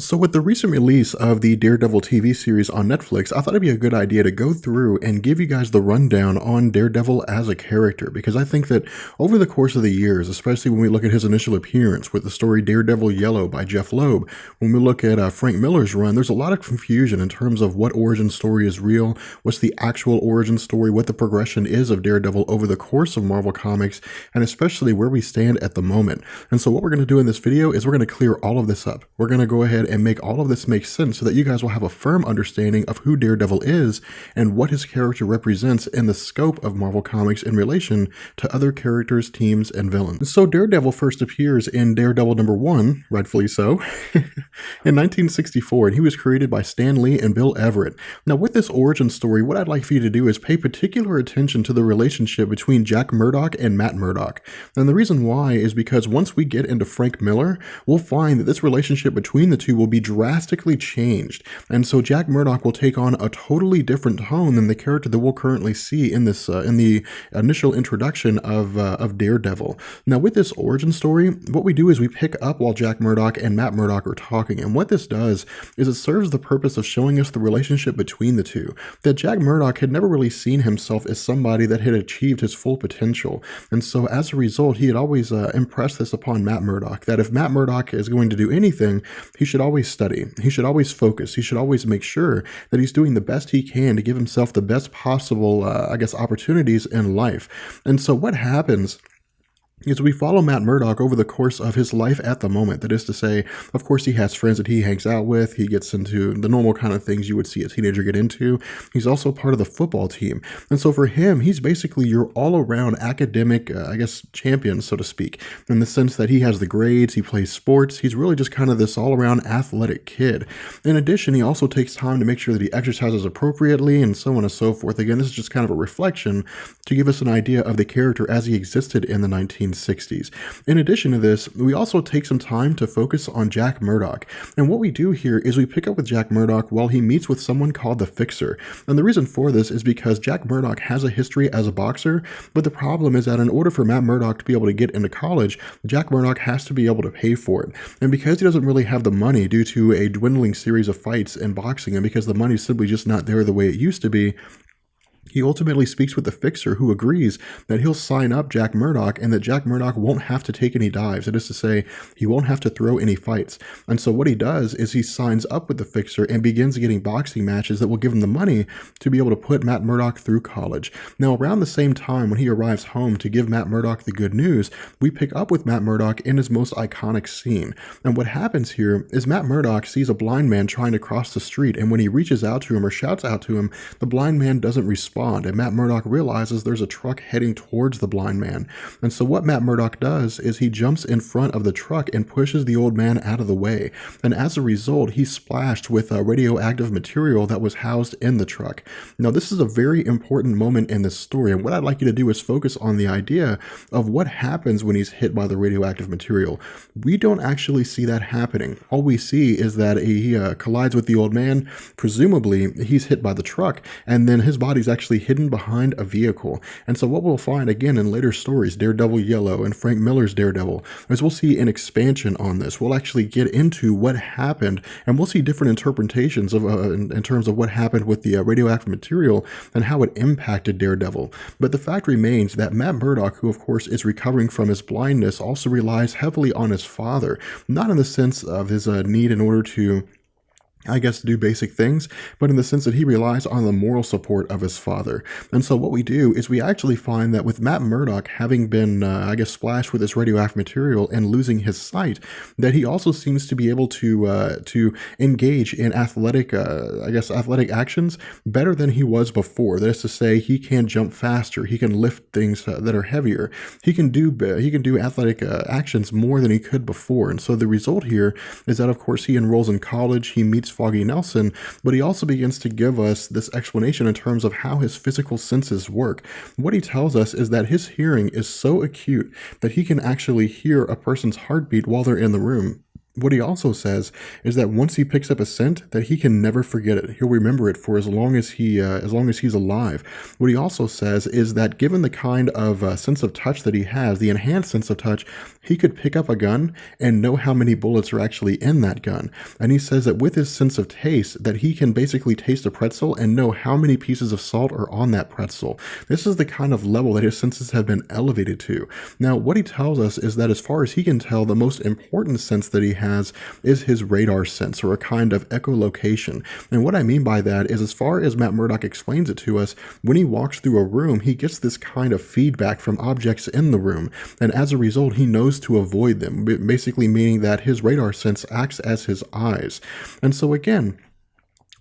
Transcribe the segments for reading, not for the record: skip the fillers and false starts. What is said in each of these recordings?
So, with the recent release of the Daredevil TV series on Netflix, I thought it'd be a good idea to go through and give you guys the rundown on Daredevil as a character, because I think that over the course of the years, especially when we look at his initial appearance with the story Daredevil Yellow by Jeff Loeb, when we look at Frank Miller's run, there's a lot of confusion in terms of what origin story is real, what's the actual origin story, what the progression is of Daredevil over the course of Marvel Comics, and especially where we stand at the moment. And so, what we're going to do in this video is we're going to clear all of this up. We're going to go ahead and make all of this make sense so that you guys will have a firm understanding of who Daredevil is and what his character represents in the scope of Marvel Comics in relation to other characters, teams, and villains. So Daredevil first appears in Daredevil #1, rightfully so, in 1964, and he was created by Stan Lee and Bill Everett. Now, with this origin story, what I'd like for you to do is pay particular attention to the relationship between Jack Murdock and Matt Murdock. And the reason why is because once we get into Frank Miller, we'll find that this relationship between the two will be drastically changed. And so Jack Murdock will take on a totally different tone than the character that we'll currently see in this in the initial introduction of Daredevil. Now, with this origin story, what we do is we pick up while Jack Murdock and Matt Murdock are talking. And what this does is it serves the purpose of showing us the relationship between the two. That Jack Murdock had never really seen himself as somebody that had achieved his full potential. And so as a result, he had always impressed this upon Matt Murdock, that if Matt Murdock is going to do anything, he should always study. He should always focus. He should always make sure that he's doing the best he can to give himself the best possible, opportunities in life. And so what happens is we follow Matt Murdock over the course of his life at the moment. That is to say, of course, he has friends that he hangs out with. He gets into the normal kind of things you would see a teenager get into. He's also part of the football team. And so for him, he's basically your all-around academic, champion, so to speak, in the sense that he has the grades, he plays sports. He's really just kind of this all-around athletic kid. In addition, he also takes time to make sure that he exercises appropriately and so on and so forth. Again, this is just kind of a reflection to give us an idea of the character as he existed in the 1960s. In addition to this, we also take some time to focus on Jack Murdock. And what we do here is we pick up with Jack Murdock while he meets with someone called the Fixer. And the reason for this is because Jack Murdock has a history as a boxer, but the problem is that in order for Matt Murdock to be able to get into college, Jack Murdock has to be able to pay for it. And because he doesn't really have the money due to a dwindling series of fights in boxing, and because the money's simply just not there the way it used to be, he ultimately speaks with the Fixer, who agrees that he'll sign up Jack Murdock and that Jack Murdock won't have to take any dives. That is to say, he won't have to throw any fights. And so what he does is he signs up with the Fixer and begins getting boxing matches that will give him the money to be able to put Matt Murdock through college. Now, around the same time when he arrives home to give Matt Murdock the good news, we pick up with Matt Murdock in his most iconic scene. And what happens here is Matt Murdock sees a blind man trying to cross the street, and when he reaches out to him or shouts out to him, the blind man doesn't respond. And Matt Murdock realizes there's a truck heading towards the blind man. And so what Matt Murdock does is he jumps in front of the truck and pushes the old man out of the way. And as a result, he's splashed with radioactive material that was housed in the truck. Now, this is a very important moment in this story. And what I'd like you to do is focus on the idea of what happens when he's hit by the radioactive material. We don't actually see that happening. All we see is that he collides with the old man. Presumably, he's hit by the truck, and then his body's actually hidden behind a vehicle. And so what we'll find again in later stories, Daredevil Yellow and Frank Miller's Daredevil, is we'll see an expansion on this. We'll actually get into what happened, and we'll see different interpretations of in terms of what happened with the radioactive material and how it impacted Daredevil. But the fact remains that Matt Murdock, who of course is recovering from his blindness, also relies heavily on his father, not in the sense of his need in order to do basic things, but in the sense that he relies on the moral support of his father. And so what we do is we actually find that with Matt Murdock having been, splashed with this radioactive material and losing his sight, that he also seems to be able to engage in athletic actions better than he was before. That is to say, he can jump faster, he can lift things that are heavier, he can do athletic actions more than he could before. And so the result here is that, of course, he enrolls in college, he meets Foggy Nelson, but he also begins to give us this explanation in terms of how his physical senses work. What he tells us is that his hearing is so acute that he can actually hear a person's heartbeat while they're in the room. What he also says is that once he picks up a scent, that he can never forget it. He'll remember it for as long as he's alive. What he also says is that given the kind of sense of touch that he has, the enhanced sense of touch, he could pick up a gun and know how many bullets are actually in that gun. And he says that with his sense of taste, that he can basically taste a pretzel and know how many pieces of salt are on that pretzel. This is the kind of level that his senses have been elevated to. Now, what he tells us is that as far as he can tell, the most important sense that he has is his radar sense, or a kind of echolocation. And what I mean by that is, as far as Matt Murdock explains it to us, when he walks through a room, he gets this kind of feedback from objects in the room, and as a result, he knows to avoid them, basically meaning that his radar sense acts as his eyes. And so again,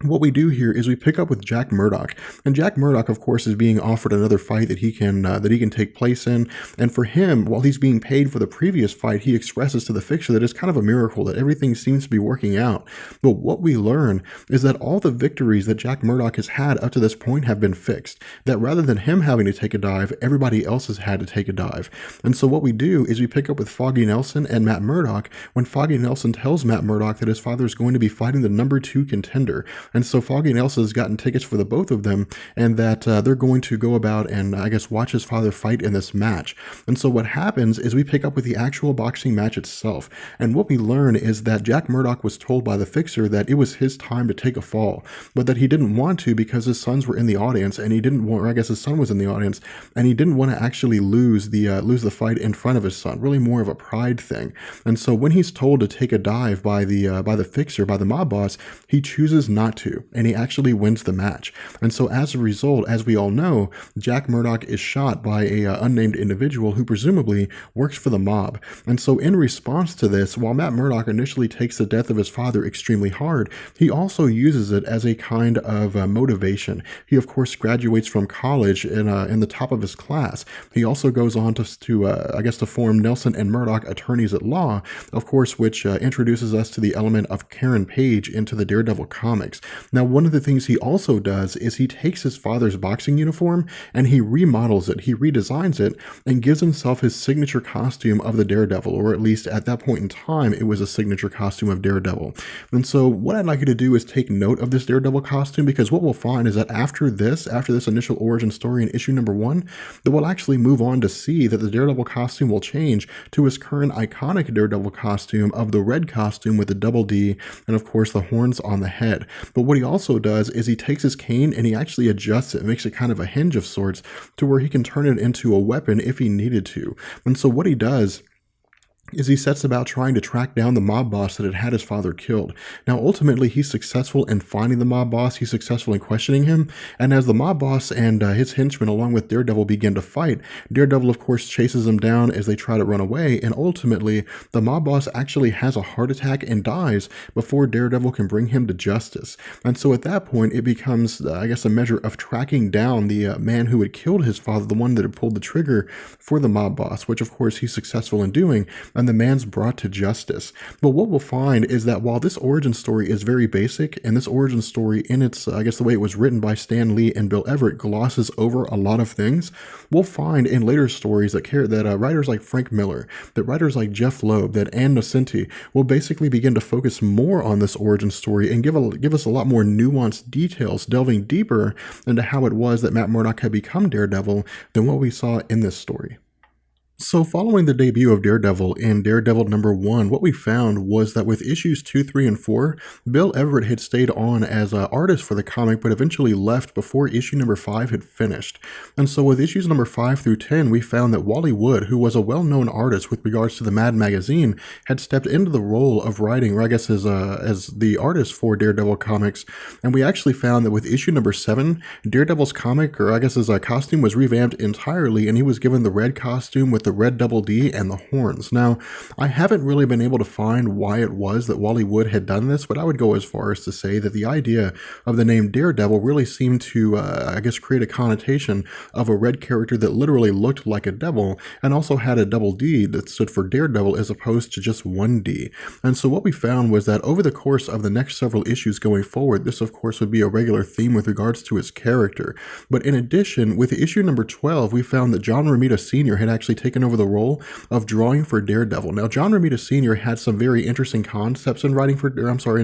what we do here is we pick up with Jack Murdock, and Jack Murdock, of course, is being offered another fight that he can take place in. And for him, while he's being paid for the previous fight, he expresses to the fixer that it's kind of a miracle that everything seems to be working out. But what we learn is that all the victories that Jack Murdock has had up to this point have been fixed. That rather than him having to take a dive, everybody else has had to take a dive. And so what we do is we pick up with Foggy Nelson and Matt Murdock when Foggy Nelson tells Matt Murdock that his father is going to be fighting the number 2 contender. And so Foggy Nelson has gotten tickets for the both of them, and that they're going to go about and, I guess, watch his father fight in this match. And so what happens is we pick up with the actual boxing match itself. And what we learn is that Jack Murdock was told by the fixer that it was his time to take a fall, but that he didn't want to because his sons were in the audience, and he didn't want, or I guess his son was in the audience, and he didn't want to actually lose the fight in front of his son. Really more of a pride thing. And so when he's told to take a dive by the fixer, by the mob boss, he chooses not to, and he actually wins the match. And so as a result, as we all know, Jack Murdock is shot by a unnamed individual who presumably works for the mob. And so in response to this, while Matt Murdock initially takes the death of his father extremely hard, he also uses it as a kind of motivation. He, of course, graduates from college in the top of his class. He also goes on to form Nelson and Murdock Attorneys at Law, of course, which introduces us to the element of Karen Page into the Daredevil comics. Now, one of the things he also does is he takes his father's boxing uniform and he remodels it, he redesigns it, and gives himself his signature costume of the Daredevil, or at least at that point in time, it was a signature costume of Daredevil. And so what I'd like you to do is take note of this Daredevil costume, because what we'll find is that after this initial origin story in issue number 1, that we'll actually move on to see that the Daredevil costume will change to his current iconic Daredevil costume of the red costume with the double D and, of course, the horns on the head. But what he also does is he takes his cane and he actually adjusts it, makes it kind of a hinge of sorts to where he can turn it into a weapon if he needed to. And so what he does is he sets about trying to track down the mob boss that had his father killed. Now, ultimately, he's successful in finding the mob boss, he's successful in questioning him, and as the mob boss and his henchmen, along with Daredevil, begin to fight, Daredevil, of course, chases them down as they try to run away, and ultimately, the mob boss actually has a heart attack and dies before Daredevil can bring him to justice. And so at that point, it becomes, a measure of tracking down the man who had killed his father, the one that had pulled the trigger for the mob boss, which, of course, he's successful in doing, and the man's brought to justice. But what we'll find is that while this origin story is very basic, and this origin story in its, the way it was written by Stan Lee and Bill Everett glosses over a lot of things, we'll find in later stories that writers like Frank Miller, that writers like Jeff Loeb, that Ann Nocenti will basically begin to focus more on this origin story and give us a lot more nuanced details, delving deeper into how it was that Matt Murdock had become Daredevil than what we saw in this story. So following the debut of Daredevil in Daredevil number 1, what we found was that with issues 2, 3, and 4, Bill Everett had stayed on as an artist for the comic, but eventually left before issue number 5 had finished. And so with issues number 5 through 10, we found that Wally Wood, who was a well-known artist with regards to the Mad magazine, had stepped into the role of writing, or I guess as the artist for Daredevil comics. And we actually found that with issue number 7, Daredevil's comic, or I guess his costume, was revamped entirely, and he was given the red costume with the red double D and the horns. Now, I haven't really been able to find why it was that Wally Wood had done this, but I would go as far as to say that the idea of the name Daredevil really seemed to, create a connotation of a red character that literally looked like a devil and also had a double D that stood for Daredevil as opposed to just one D. And so what we found was that over the course of the next several issues going forward, this of course would be a regular theme with regards to his character. But in addition, with issue number 12, we found that John Romita Sr. had actually taken taken over the role of drawing for Daredevil. Now, John Romita Sr. had some very interesting concepts in in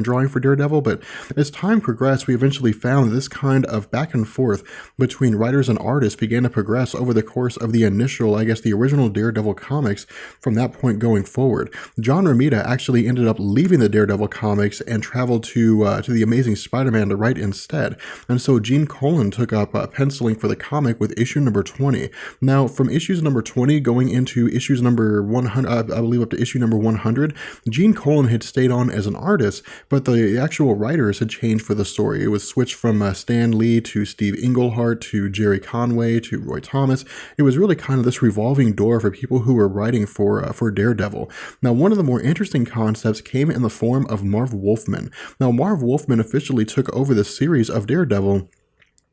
drawing for Daredevil, but as time progressed, we eventually found this kind of back and forth between writers and artists began to progress over the course of the initial, the original Daredevil comics from that point going forward. John Romita actually ended up leaving the Daredevil comics and traveled to the Amazing Spider-Man to write instead. And so Gene Colan took up penciling for the comic with issue number 20. Now, from issues number 20 going into issues number 100, I believe up to issue number 100, Gene Colan had stayed on as an artist, but the actual writers had changed for the story. It was switched from Stan Lee to Steve Englehart to Jerry Conway to Roy Thomas. It was really kind of this revolving door for people who were writing for Daredevil. Now, one of the more interesting concepts came in the form of Marv Wolfman. Now, Marv Wolfman officially took over the series of Daredevil,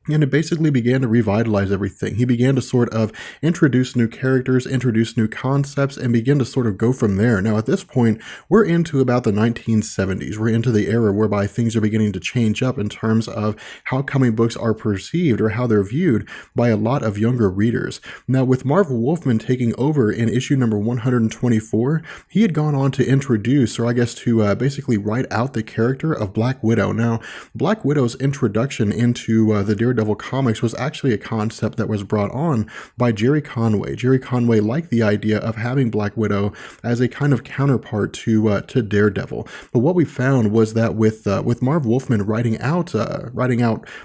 and it basically began to revitalize everything. He began to sort of introduce new characters, introduce new concepts, and begin to sort of go from there. Now, at this point, we're into about the 1970s. We're into the era whereby things are beginning to change up in terms of how comic books are perceived or how they're viewed by a lot of younger readers. Now, with Marv Wolfman taking over in issue number 124, he had gone on to introduce, or to basically write out the character of Black Widow. Now, Black Widow's introduction into the Daredevil comics was actually a concept that was brought on by Jerry Conway. Jerry Conway liked the idea of having Black Widow as a kind of counterpart to Daredevil. But what we found was that with Marv Wolfman writing out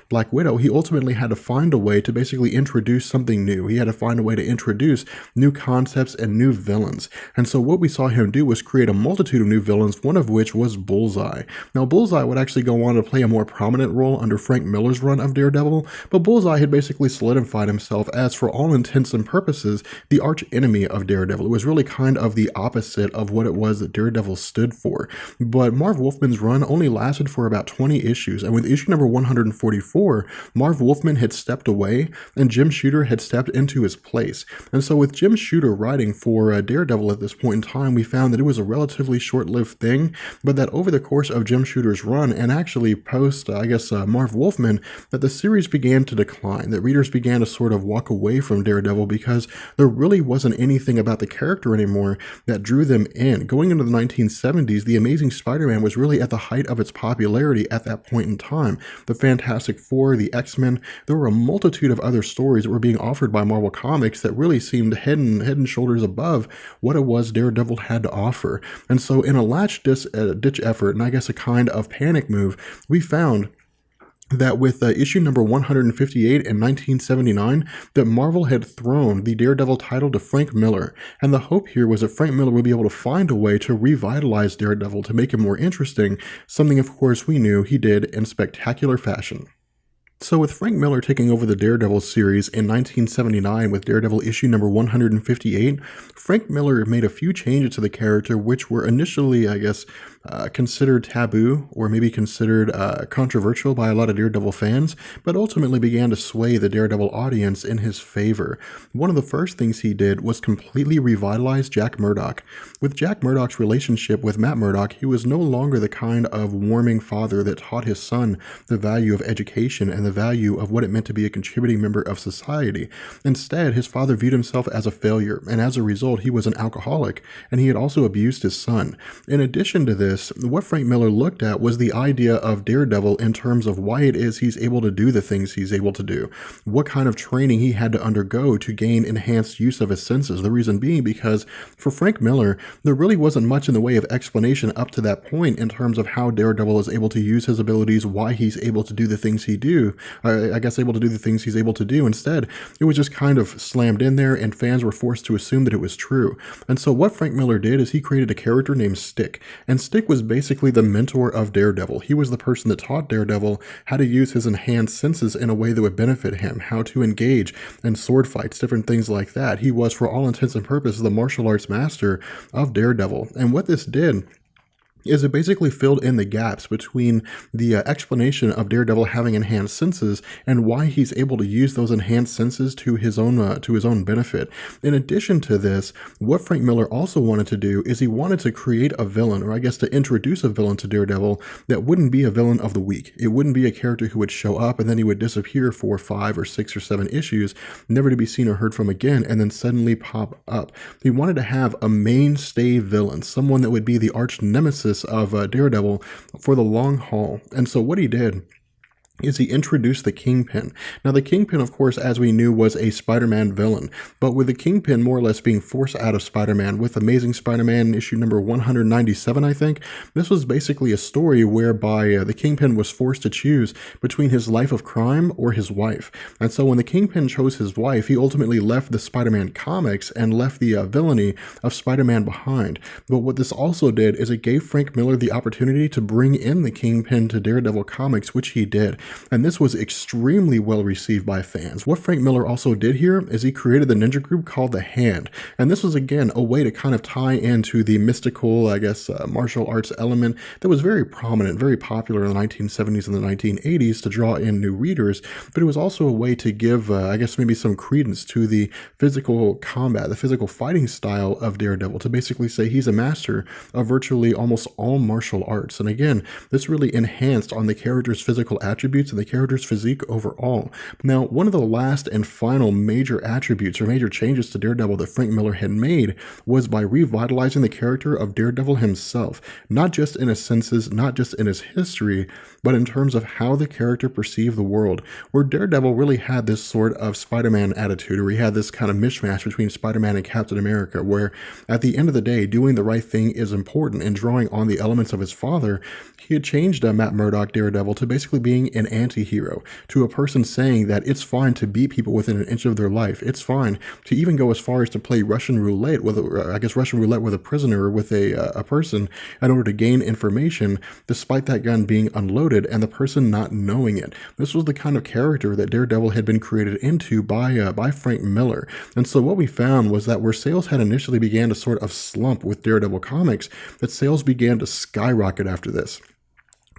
Black Widow, he ultimately had to find a way to basically introduce something new. He had to find a way to introduce new concepts and new villains. And so what we saw him do was create a multitude of new villains, one of which was Bullseye. Now, Bullseye would actually go on to play a more prominent role under Frank Miller's run of Daredevil, but Bullseye had basically solidified himself as, for all intents and purposes, the arch enemy of Daredevil. It was really kind of the opposite of what it was that Daredevil stood for. But Marv Wolfman's run only lasted for about 20 issues, and with issue number 144, Marv Wolfman had stepped away, and Jim Shooter had stepped into his place. And so with Jim Shooter writing for Daredevil at this point in time, we found that it was a relatively short-lived thing, but that over the course of Jim Shooter's run, and actually post, Marv Wolfman, that the series began to decline, that readers began to sort of walk away from Daredevil because there really wasn't anything about the character anymore that drew them in. Going into the 1970s, The Amazing Spider-Man was really at the height of its popularity at that point in time. The Fantastic Four, the X-Men, there were a multitude of other stories that were being offered by Marvel Comics that really seemed head and shoulders above what it was Daredevil had to offer. And so in a ditch effort, and a kind of panic move, we found that with issue number 158 in 1979, that Marvel had thrown the Daredevil title to Frank Miller. And the hope here was that Frank Miller would be able to find a way to revitalize Daredevil to make it more interesting, something of course we knew he did in spectacular fashion. So with Frank Miller taking over the Daredevil series in 1979 with Daredevil issue number 158, Frank Miller made a few changes to the character which were initially, considered taboo or maybe considered controversial by a lot of Daredevil fans, but ultimately began to sway the Daredevil audience in his favor. One of the first things he did was completely revitalize Jack Murdock. With Jack Murdock's relationship with Matt Murdock, he was no longer the kind of warming father that taught his son the value of education and the value of what it meant to be a contributing member of society. Instead, his father viewed himself as a failure, and as a result, he was an alcoholic, and he had also abused his son. In addition to this, what Frank Miller looked at was the idea of Daredevil in terms of why it is he's able to do the things he's able to do, what kind of training he had to undergo to gain enhanced use of his senses. The reason being because for Frank Miller, there really wasn't much in the way of explanation up to that point in terms of how Daredevil is able to use his abilities, why he's able to do the things he do, able to do the things he's able to do. Instead, it was just kind of slammed in there and fans were forced to assume that it was true. And so what Frank Miller did is he created a character named Stick, and Stick was basically the mentor of Daredevil. He was the person that taught Daredevil how to use his enhanced senses in a way that would benefit him, how to engage in sword fights, different things like that. He was, for all intents and purposes, the martial arts master of Daredevil. And what this did is it basically filled in the gaps between the explanation of Daredevil having enhanced senses and why he's able to use those enhanced senses to his own benefit. In addition to this, what Frank Miller also wanted to do is he wanted to create a villain, or I guess to introduce a villain to Daredevil that wouldn't be a villain of the week. It wouldn't be a character who would show up and then he would disappear for 5 or 6 or 7 issues, never to be seen or heard from again, and then suddenly pop up. He wanted to have a mainstay villain, someone that would be the arch nemesis of Daredevil for the long haul. And so what he did is he introduced the Kingpin. Now, the Kingpin, of course, as we knew, was a Spider-Man villain, but with the Kingpin more or less being forced out of Spider-Man with Amazing Spider-Man issue number 197, I think, this was basically a story whereby the Kingpin was forced to choose between his life of crime or his wife. And so when the Kingpin chose his wife, he ultimately left the Spider-Man comics and left the villainy of Spider-Man behind. But what this also did is it gave Frank Miller the opportunity to bring in the Kingpin to Daredevil comics, which he did. And this was extremely well received by fans. What Frank Miller also did here is he created the ninja group called the Hand. And this was, again, a way to kind of tie into the mystical, I guess, martial arts element that was very prominent, very popular in the 1970s and the 1980s to draw in new readers. But it was also a way to give, I guess, maybe some credence to the physical combat, the physical fighting style of Daredevil, to basically say he's a master of virtually almost all martial arts. And again, this really enhanced on the character's physical attributes and the character's physique overall. Now, one of the last and final major attributes or major changes to Daredevil that Frank Miller had made was by revitalizing the character of Daredevil himself, not just in his senses, not just in his history, but in terms of how the character perceived the world, where Daredevil really had this sort of Spider-Man attitude, or he had this kind of mishmash between Spider-Man and Captain America, where at the end of the day, doing the right thing is important, and drawing on the elements of his father, he had changed Matt Murdock Daredevil to basically being an anti-hero, to a person saying that it's fine to beat people within an inch of their life. It's fine to even go as far as to play Russian roulette with a prisoner or with a person in order to gain information, despite that gun being unloaded and the person not knowing it. This was the kind of character that Daredevil had been created into by Frank Miller. And so what we found was that where sales had initially began to sort of slump with Daredevil comics, that sales began to skyrocket after this.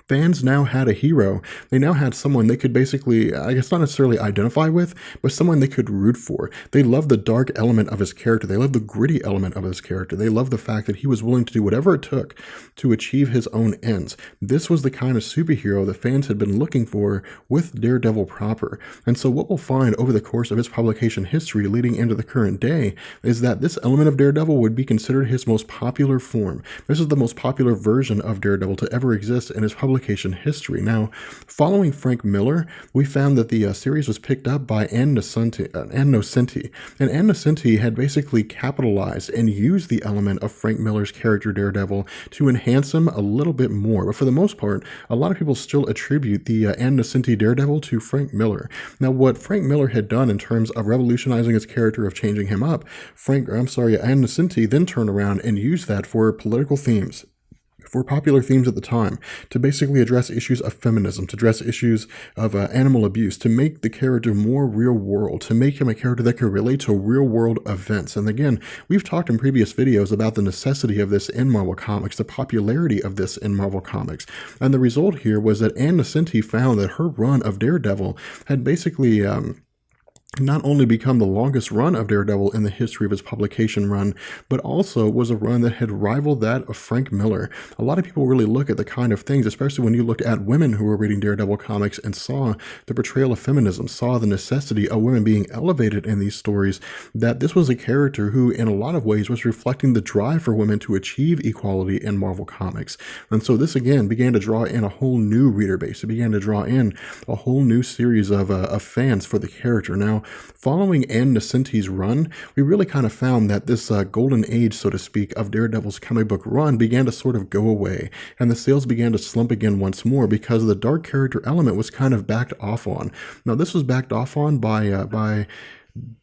Fans now had a hero. They now had someone they could basically, I guess not necessarily identify with, but someone they could root for. They loved the dark element of his character. They loved the gritty element of his character. They loved the fact that he was willing to do whatever it took to achieve his own ends. This was the kind of superhero that fans had been looking for with Daredevil proper. And so what we'll find over the course of his publication history leading into the current day is that this element of Daredevil would be considered his most popular form. This is the most popular version of Daredevil to ever exist in his publication history. Now, following Frank Miller, we found that the series was picked up by Ann Nocenti. And Ann Nocenti had basically capitalized and used the element of Frank Miller's character Daredevil to enhance him a little bit more. But for the most part, a lot of people still attribute the Ann Nocenti Daredevil to Frank Miller. Now, what Frank Miller had done in terms of revolutionizing his character, of changing him up, Ann Nocenti then turned around and used that for political themes, for popular themes at the time, to basically address issues of feminism, to address issues of animal abuse, to make the character more real world, to make him a character that could relate to real world events. And again, we've talked in previous videos about the necessity of this in Marvel Comics, the popularity of this in Marvel Comics. And the result here was that Ann Nocenti found that her run of Daredevil had basically not only become the longest run of Daredevil in the history of his publication run, but also was a run that had rivaled that of Frank Miller. A lot of people really look at the kind of things, especially when you looked at women who were reading Daredevil comics and saw the portrayal of feminism, saw the necessity of women being elevated in these stories, that this was a character who, in a lot of ways, was reflecting the drive for women to achieve equality in Marvel Comics. And so this, again, began to draw in a whole new reader base. It began to draw in a whole new series of fans for the character. Now, following Ann Nocenti's run, we really kind of found that this golden age, so to speak, of Daredevil's comic book run began to sort of go away, and the sales began to slump again once more because the dark character element was kind of backed off on. Now, this was backed off on by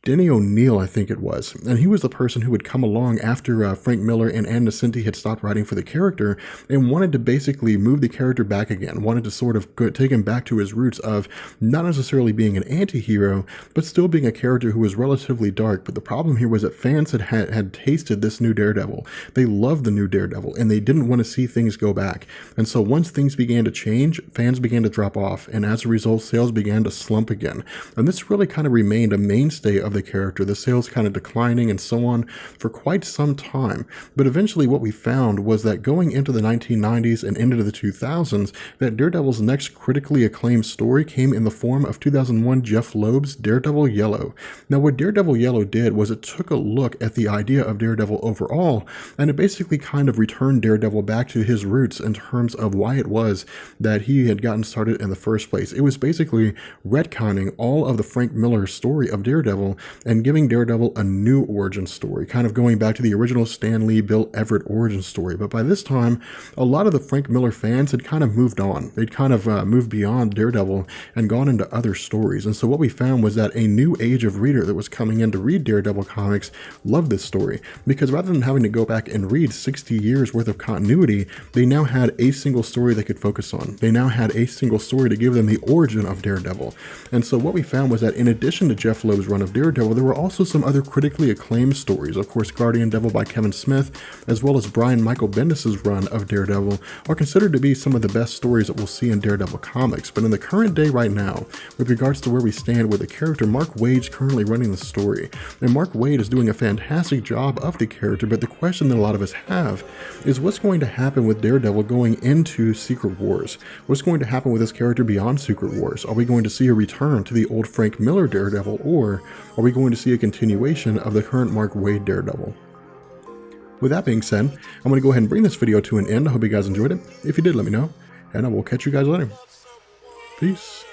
Denny O'Neil, I think it was, and he was the person who would come along after Frank Miller and Ann Nocenti had stopped writing for the character and wanted to basically move the character back again, wanted to sort of take him back to his roots of not necessarily being an anti-hero, but still being a character who was relatively dark. But the problem here was that fans had tasted this new Daredevil. They loved the new Daredevil, and they didn't want to see things go back. And so once things began to change, fans began to drop off, and as a result, sales began to slump again. And this really kind of remained a mainstay of the character, the sales kind of declining and so on for quite some time. But eventually what we found was that going into the 1990s and into the 2000s, that Daredevil's next critically acclaimed story came in the form of 2001 Jeff Loeb's Daredevil Yellow. Now what Daredevil Yellow did was it took a look at the idea of Daredevil overall, and it basically kind of returned Daredevil back to his roots in terms of why it was that he had gotten started in the first place. It was basically retconning all of the Frank Miller story of Daredevil and giving Daredevil a new origin story, kind of going back to the original Stan Lee, Bill Everett origin story. But by this time, a lot of the Frank Miller fans had kind of moved on. They'd kind of moved beyond Daredevil and gone into other stories. And so what we found was that a new age of reader that was coming in to read Daredevil comics loved this story, because rather than having to go back and read 60 years worth of continuity, they now had a single story they could focus on. They now had a single story to give them the origin of Daredevil. And so what we found was that in addition to Jeff Loeb's run of Daredevil, there were also some other critically acclaimed stories. Of course, Guardian Devil by Kevin Smith, as well as Brian Michael Bendis' run of Daredevil, are considered to be some of the best stories that we'll see in Daredevil comics. But in the current day right now, with regards to where we stand with the character, Mark Waid's currently running the story. And Mark Waid is doing a fantastic job of the character, but the question that a lot of us have is what's going to happen with Daredevil going into Secret Wars? What's going to happen with this character beyond Secret Wars? Are we going to see a return to the old Frank Miller Daredevil, or are we going to see a continuation of the current Mark Waid Daredevil? With that being said, I'm going to go ahead and bring this video to an end. I hope you guys enjoyed it. If you did, let me know, and I will catch you guys later. Peace.